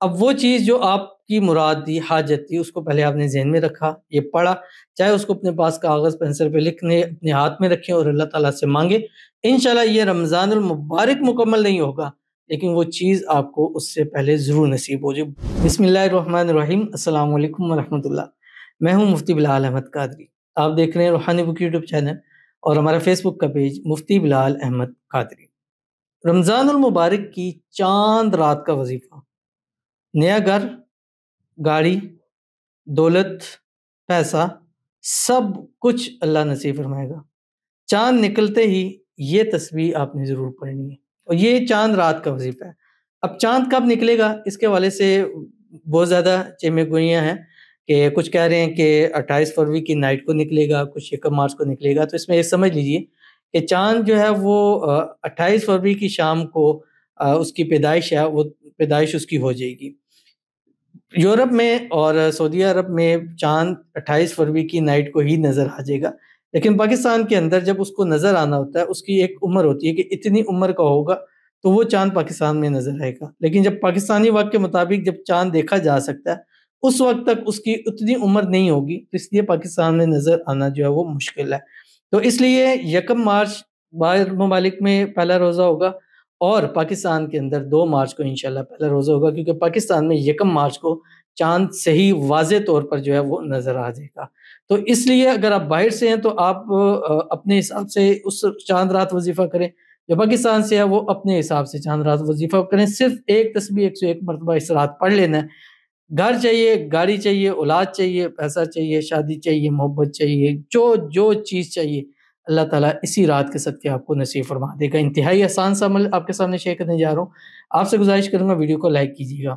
اب وہ چیز جو آپ کی مراد تھی، حاجت تھی، اس کو پہلے آپ نے ذہن میں رکھا، یہ پڑھا، چاہے اس کو اپنے پاس کاغذ پینسل پہ لکھنے، اپنے ہاتھ میں رکھیں اور اللہ تعالیٰ سے مانگے۔ انشاءاللہ یہ رمضان المبارک مکمل نہیں ہوگا، لیکن وہ چیز آپ کو اس سے پہلے ضرور نصیب ہو جائے۔ بسم اللہ الرحمن الرحیم، السلام علیکم ورحمۃ اللہ۔ میں ہوں مفتی بلال احمد قادری، آپ دیکھ رہے ہیں روحانی بک یوٹیوب چینل اور ہمارا فیس بک کا پیج مفتی بلال احمد قادری۔ رمضان المبارک کی چاند رات کا وظیفہ، نیا گھر، گاڑی، دولت، پیسہ، سب کچھ اللہ نصیب فرمائے گا۔ چاند نکلتے ہی یہ تسبیح آپ نے ضرور پڑھنی ہے، اور یہ چاند رات کا وظیفہ ہے۔ اب چاند کب نکلے گا، اس کے حوالے سے بہت زیادہ چیمے گوئیاں ہیں کہ کچھ کہہ رہے ہیں کہ 28 فروری کی نائٹ کو نکلے گا، کچھ 1 مارچ کو نکلے گا۔ تو اس میں یہ سمجھ لیجئے کہ چاند جو ہے وہ 28 فروری کی شام کو اس کی پیدائش ہے، وہ پیدائش اس کی ہو جائے گی۔ یورپ میں اور سعودی عرب میں چاند 28 فروری کی نائٹ کو ہی نظر آ جائے گا، لیکن پاکستان کے اندر جب اس کو نظر آنا ہوتا ہے، اس کی ایک عمر ہوتی ہے کہ اتنی عمر کا ہوگا تو وہ چاند پاکستان میں نظر آئے گا۔ لیکن جب پاکستانی وقت کے مطابق جب چاند دیکھا جا سکتا ہے، اس وقت تک اس کی اتنی عمر نہیں ہوگی، اس لیے پاکستان میں نظر آنا جو ہے وہ مشکل ہے۔ تو اس لیے 1 مارچ باہر ممالک میں پہلا روزہ ہوگا، اور پاکستان کے اندر 2 مارچ کو انشاءاللہ پہلا روزہ ہوگا، کیونکہ پاکستان میں 1 مارچ کو چاند صحیح واضح طور پر جو ہے وہ نظر آ جائے گا۔ تو اس لیے اگر آپ باہر سے ہیں تو آپ اپنے حساب سے اس چاند رات وظیفہ کریں، جو پاکستان سے ہے وہ اپنے حساب سے چاند رات وظیفہ کریں۔ صرف ایک تسبیح 101 مرتبہ اس رات پڑھ لینا ہے۔ گھر چاہیے، گاڑی چاہیے، اولاد چاہیے، پیسہ چاہیے، شادی چاہیے، محبت چاہیے، جو چیز چاہیے اللہ تعالیٰ اسی رات کے صدقے آپ کو نصیب فرما دے گا۔ انتہائی آسان سا عمل آپ کے سامنے شیئر کرنے جا رہا ہوں، آپ سے گزارش کروں گا ویڈیو کو لائک کیجیے گا،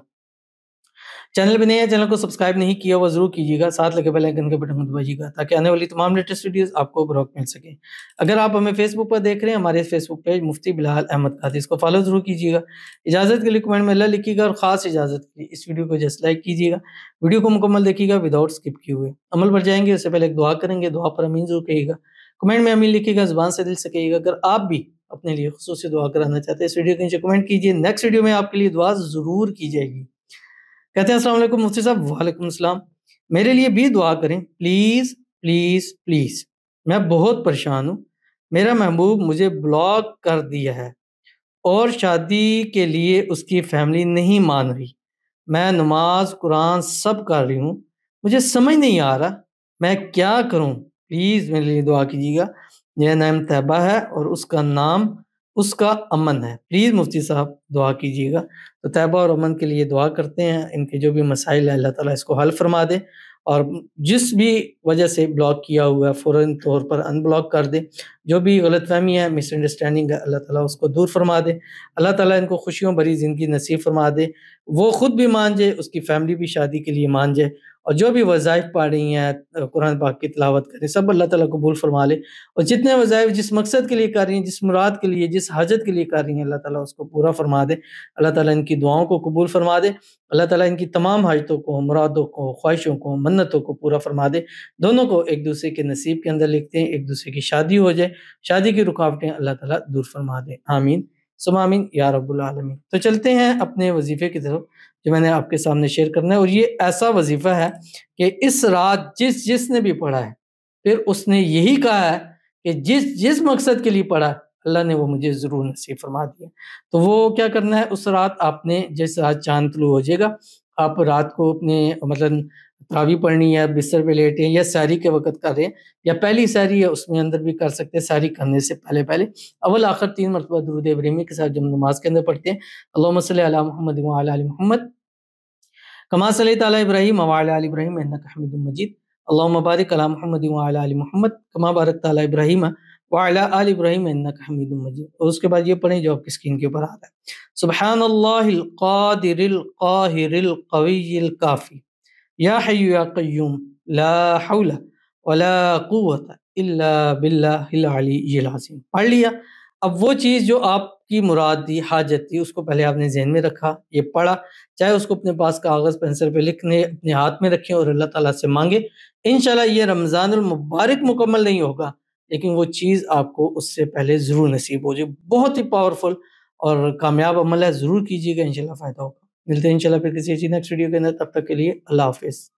چینل پہ نئے ہیں، چینل کو سبسکرائب نہیں کیا وہ ضرور کیجیے گا، ساتھ لگے بیل آئیکن کے بٹن کو دبائیے گا تاکہ آنے والی تمام لیٹسٹ ویڈیوز آپ کو بروقت مل سکیں۔ اگر آپ ہمیں فیس بک پر دیکھ رہے ہیں، ہمارے فیس بک پیج مفتی بلال احمد قادری، اس کو فالو ضرور کیجیے گا۔ اجازت کے لیے کمنٹ میں اللہ لکھیے گا، اور خاص اجازت کے لیے اس ویڈیو کو جسٹ لائک کیجیے گا، ویڈیو کو مکمل دیکھیے گا وداؤٹ اسکپ کیے ہوئے۔ عمل پر جائیں گے اس سے پہلے ایک دعا کریں گے، دعا پر امین ضرور کہیے گا، کمنٹ میں امین لکھیے گا، زبان سے دل سے کہیے گا۔ اگر آپ بھی اپنے لیے خصوصی دعا کرانا چاہتے ہیں، اس ویڈیو کے نیچے کمنٹ کیجیے، نیکسٹ ویڈیو میں آپ کے لیے دعا ضرور کی جائے گی۔ کہتے ہیں السلام علیکم مفتی صاحب۔ وعلیکم السلام، میرے لیے بھی دعا کریں پلیز پلیز پلیز، میں بہت پریشان ہوں، میرا محبوب مجھے بلاک کر دیا ہے اور شادی کے لیے اس کی فیملی نہیں مان رہی، میں نماز قرآن سب کر رہی ہوں، مجھے سمجھ نہیں آ رہا میں کیا کروں، پلیز میرے لیے دعا کیجیے گا۔ میرا نام طیبہ ہے اور اس کا نام اس کا امن ہے، پلیز مفتی صاحب دعا کیجیے گا۔ تو طیبہ اور امن کے لیے دعا کرتے ہیں، ان کے جو بھی مسائل ہیں اللہ تعالیٰ اس کو حل فرما دے، اور جس بھی وجہ سے بلاک کیا ہوا ہے فوراً طور پر ان بلاک کر دے، جو بھی غلط فہمی ہے، مس انڈرسٹینڈنگ ہے، اللہ تعالیٰ اس کو دور فرما دے، اللہ تعالیٰ ان کو خوشیوں بھری زندگی نصیب فرما دے، وہ خود بھی مان جائے، اس کی فیملی بھی شادی کے لیے مان جائے، اور جو بھی وظائف پڑھ رہی ہیں قرآن پاک کی تلاوت کریں، سب اللہ تعالیٰ قبول فرما لے، اور جتنے وظائف جس مقصد کے لیے کر رہی ہیں، جس مراد کے لیے، جس حاجت کے لیے کر رہی ہیں، اللہ تعالیٰ اس کو پورا فرما دے، اللہ تعالیٰ ان کی دعاؤں کو قبول فرما دے، اللہ تعالیٰ ان کی تمام حاجتوں کو، مرادوں کو، خواہشوں کو، منتوں کو پورا فرما دے، دونوں کو ایک دوسرے کے نصیب کے اندر لکھتے ہیں، ایک دوسرے کی شادی ہو جائے، شادی کی رکاوٹیں اللہ تعالیٰ دور فرما دے، آمین ثم آمین یا رب العالمین۔ تو چلتے ہیں اپنے وظیفے کی طرف جو میں نے آپ کے سامنے شیئر کرنا ہے، اور یہ ایسا وظیفہ ہے کہ اس رات جس نے بھی پڑھا ہے، پھر اس نے یہی کہا ہے کہ جس مقصد کے لیے پڑھا اللہ نے وہ مجھے ضرور نصیب فرما دیا۔ تو وہ کیا کرنا ہے، اس رات آپ نے جس رات چاند طلوع ہو جائے گا، آپ رات کو اپنے مطلب تراویح پڑھنی ہے، بستر پہ لیٹے ہیں، یا سحری کے وقت کر رہے ہیں، یا پہلی سحری ہے اس میں اندر بھی کر سکتے ہیں، سحری کرنے سے پہلے اول آخر 3 مرتبہ درود ابراہیمی کے ساتھ جب نماز کے اندر پڑھتے ہیں، اللہم صلی علی محمد وعلی آل محمد کما صلیت علی ابراہیم وعلی آل ابراہیم انک حمید مجید، اللہم بارک علی محمد وعلی آل محمد کما بارکت علی ابراہیم وعلی آل ابراہیم انک حمید مجید۔ اور اس کے بعد یہ پڑھیں جو آپ کی اسکرین کے اوپر آتا ہے، سبحان اللہ القادر القاہر القوی الکافی یا حی یا قیوم لا حول ولا قوت الا باللہ العلی العظیم۔ پڑھ لیا؟ اب وہ چیز جو آپ کی مراد تھی، حاجت تھی، اس کو پہلے آپ نے ذہن میں رکھا، یہ پڑھا، چاہے اس کو اپنے پاس کاغذ پینسل پہ لکھنے، اپنے ہاتھ میں رکھیں اور اللہ تعالیٰ سے مانگے۔ انشاءاللہ یہ رمضان المبارک مکمل نہیں ہوگا، لیکن وہ چیز آپ کو اس سے پہلے ضرور نصیب ہو جائے۔ بہت ہی پاورفل اور کامیاب عمل ہے، ضرور کیجیے گا، انشاءاللہ فائدہ ہوگا۔ ملتے ہیں انشاءاللہ پھر کسی اچھی نیکسٹ ویڈیو کے اندر، تب تک کے لیے اللہ حافظ۔